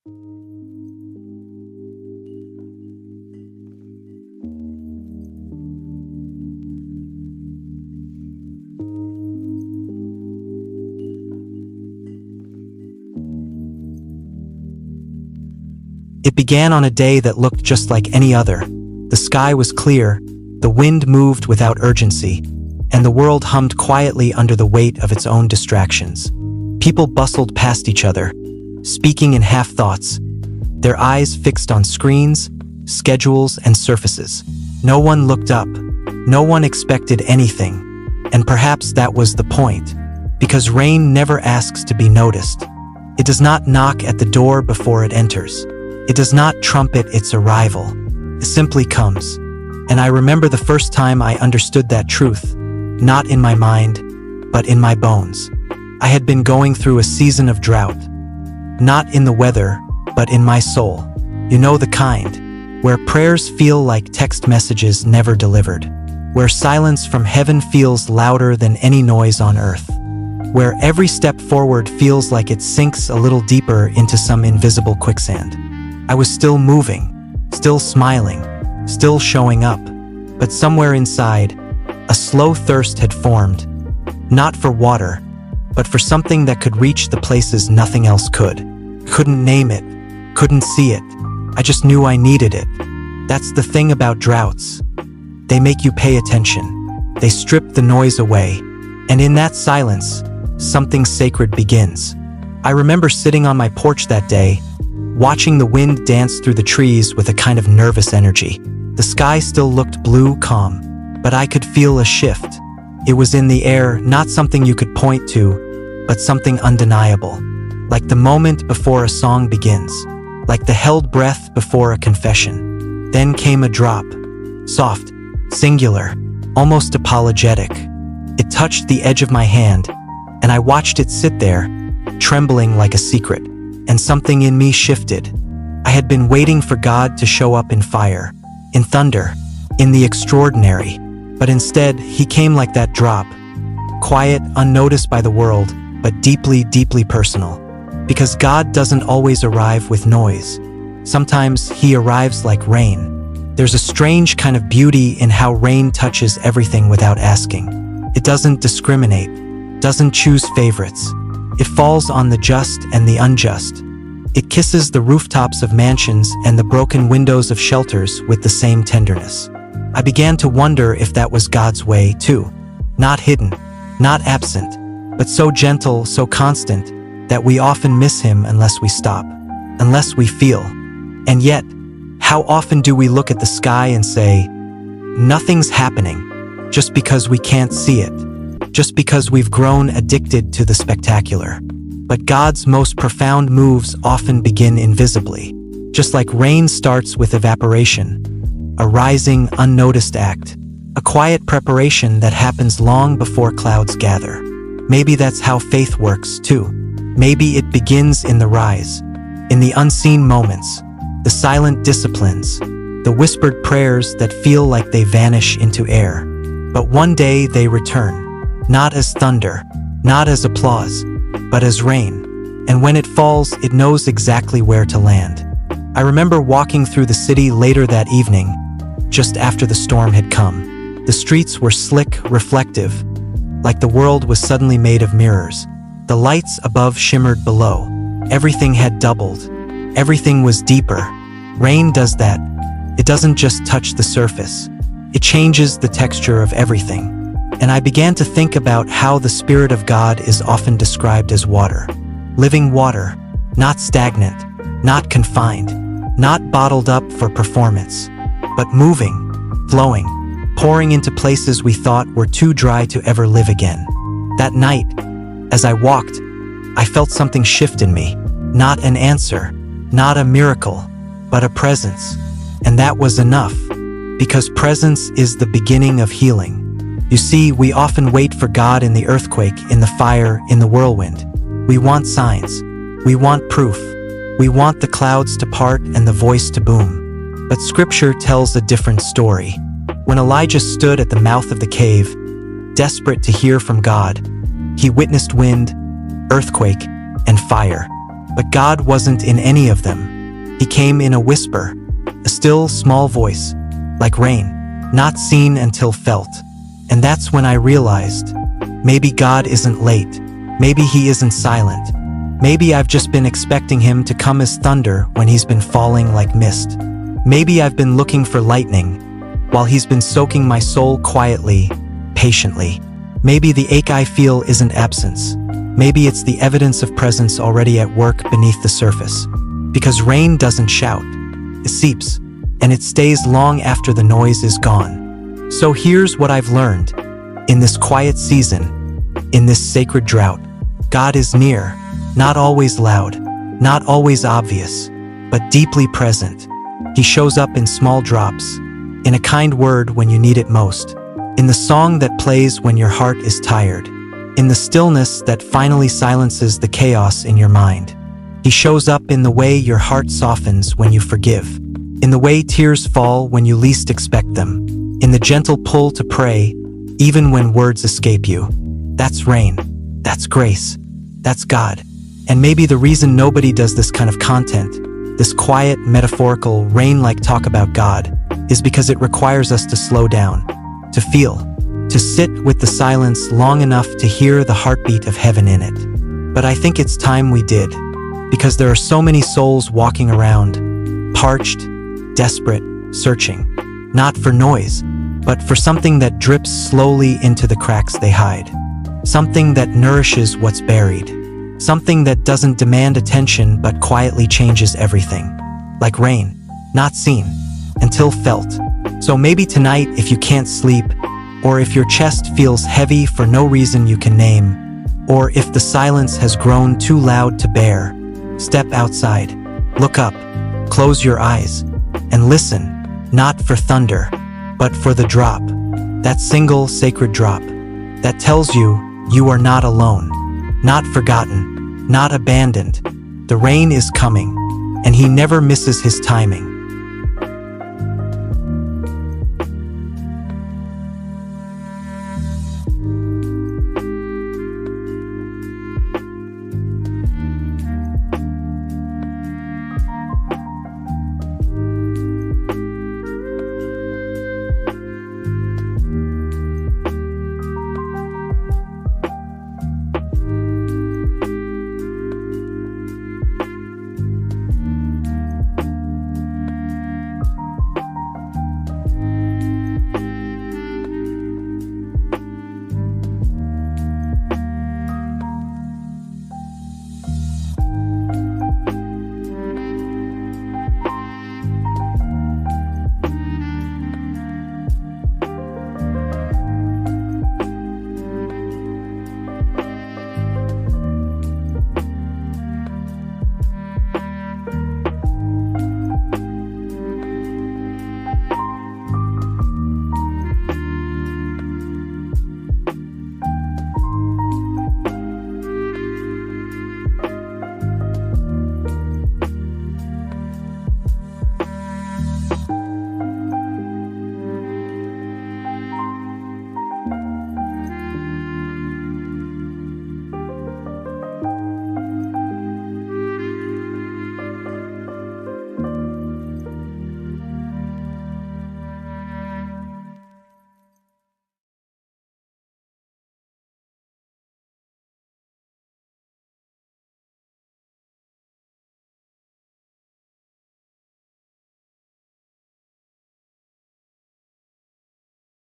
It began on a day that looked just like any other. The sky was clear, the wind moved without urgency, and the world hummed quietly under the weight of its own distractions. People bustled past each other, speaking in half-thoughts, their eyes fixed on screens, schedules, and surfaces. No one looked up, no one expected anything, and perhaps that was the point, because rain never asks to be noticed. It does not knock at the door before it enters. It does not trumpet its arrival. It simply comes. And I remember the first time I understood that truth, not in my mind, but in my bones. I had been going through a season of drought, not in the weather, but in my soul. You know the kind, where prayers feel like text messages never delivered, where silence from heaven feels louder than any noise on earth, where every step forward feels like it sinks a little deeper into some invisible quicksand. I was still moving, still smiling, still showing up, but somewhere inside, a slow thirst had formed, not for water, but for something that could reach the places nothing else could. Couldn't name it, couldn't see it. I just knew I needed it. That's the thing about droughts. They make you pay attention. They strip the noise away, and in that silence, something sacred begins. I remember sitting on my porch that day, watching the wind dance through the trees with a kind of nervous energy. The sky still looked blue, calm, but I could feel a shift. It was in the air, not something you could point to, but something undeniable. Like the moment before a song begins, like the held breath before a confession. Then came a drop, soft, singular, almost apologetic. It touched the edge of my hand, and I watched it sit there, trembling like a secret. And something in me shifted. I had been waiting for God to show up in fire, in thunder, in the extraordinary, but instead, he came like that drop, quiet, unnoticed by the world, but deeply, deeply personal. Because God doesn't always arrive with noise. Sometimes he arrives like rain. There's a strange kind of beauty in how rain touches everything without asking. It doesn't discriminate, doesn't choose favorites. It falls on the just and the unjust. It kisses the rooftops of mansions and the broken windows of shelters with the same tenderness. I began to wonder if that was God's way too. Not hidden, not absent, but so gentle, so constant, that we often miss him unless we stop, unless we feel. And yet, how often do we look at the sky and say, nothing's happening, just because we can't see it? Just because we've grown addicted to the spectacular. But God's most profound moves often begin invisibly. Just like rain starts with evaporation, a rising, unnoticed act, a quiet preparation that happens long before clouds gather. Maybe that's how faith works too. Maybe it begins in the rise, in the unseen moments, the silent disciplines, the whispered prayers that feel like they vanish into air. But one day they return. Not as thunder, not as applause, but as rain. And when it falls, it knows exactly where to land. I remember walking through the city later that evening, just after the storm had come. The streets were slick, reflective, like the world was suddenly made of mirrors. The lights above shimmered below. Everything had doubled. Everything was deeper. Rain does that. It doesn't just touch the surface. It changes the texture of everything. And I began to think about how the Spirit of God is often described as water. Living water, not stagnant, not confined, not bottled up for performance, but moving, flowing, pouring into places we thought were too dry to ever live again. That night, as I walked, I felt something shift in me. Not an answer, not a miracle, but a presence. And that was enough, because presence is the beginning of healing. You see, we often wait for God in the earthquake, in the fire, in the whirlwind. We want signs. We want proof. We want the clouds to part and the voice to boom. But Scripture tells a different story. When Elijah stood at the mouth of the cave, desperate to hear from God, he witnessed wind, earthquake, and fire. But God wasn't in any of them. He came in a whisper, a still, small voice, like rain, not seen until felt. And that's when I realized, maybe God isn't late. Maybe he isn't silent. Maybe I've just been expecting him to come as thunder when he's been falling like mist. Maybe I've been looking for lightning, while he's been soaking my soul quietly, patiently. Maybe the ache I feel isn't absence. Maybe it's the evidence of presence already at work beneath the surface. Because rain doesn't shout. It seeps, and it stays long after the noise is gone. So here's what I've learned. In this quiet season, in this sacred drought, God is near, not always loud, not always obvious, but deeply present. He shows up in small drops, in a kind word when you need it most, in the song that plays when your heart is tired, in the stillness that finally silences the chaos in your mind. He shows up in the way your heart softens when you forgive, in the way tears fall when you least expect them, in the gentle pull to pray, even when words escape you. That's rain. That's grace. That's God. And maybe the reason nobody does this kind of content, this quiet, metaphorical, rain-like talk about God, is because it requires us to slow down, to feel, to sit with the silence long enough to hear the heartbeat of heaven in it. But I think it's time we did, because there are so many souls walking around, parched, desperate, searching, not for noise, but for something that drips slowly into the cracks they hide. Something that nourishes what's buried. Something that doesn't demand attention but quietly changes everything. Like rain, not seen, until felt. So maybe tonight, if you can't sleep, or if your chest feels heavy for no reason you can name, or if the silence has grown too loud to bear, step outside, look up, close your eyes, and listen, not for thunder, but for the drop, that single sacred drop, that tells you you are not alone, not forgotten, not abandoned. The rain is coming, and he never misses his timing.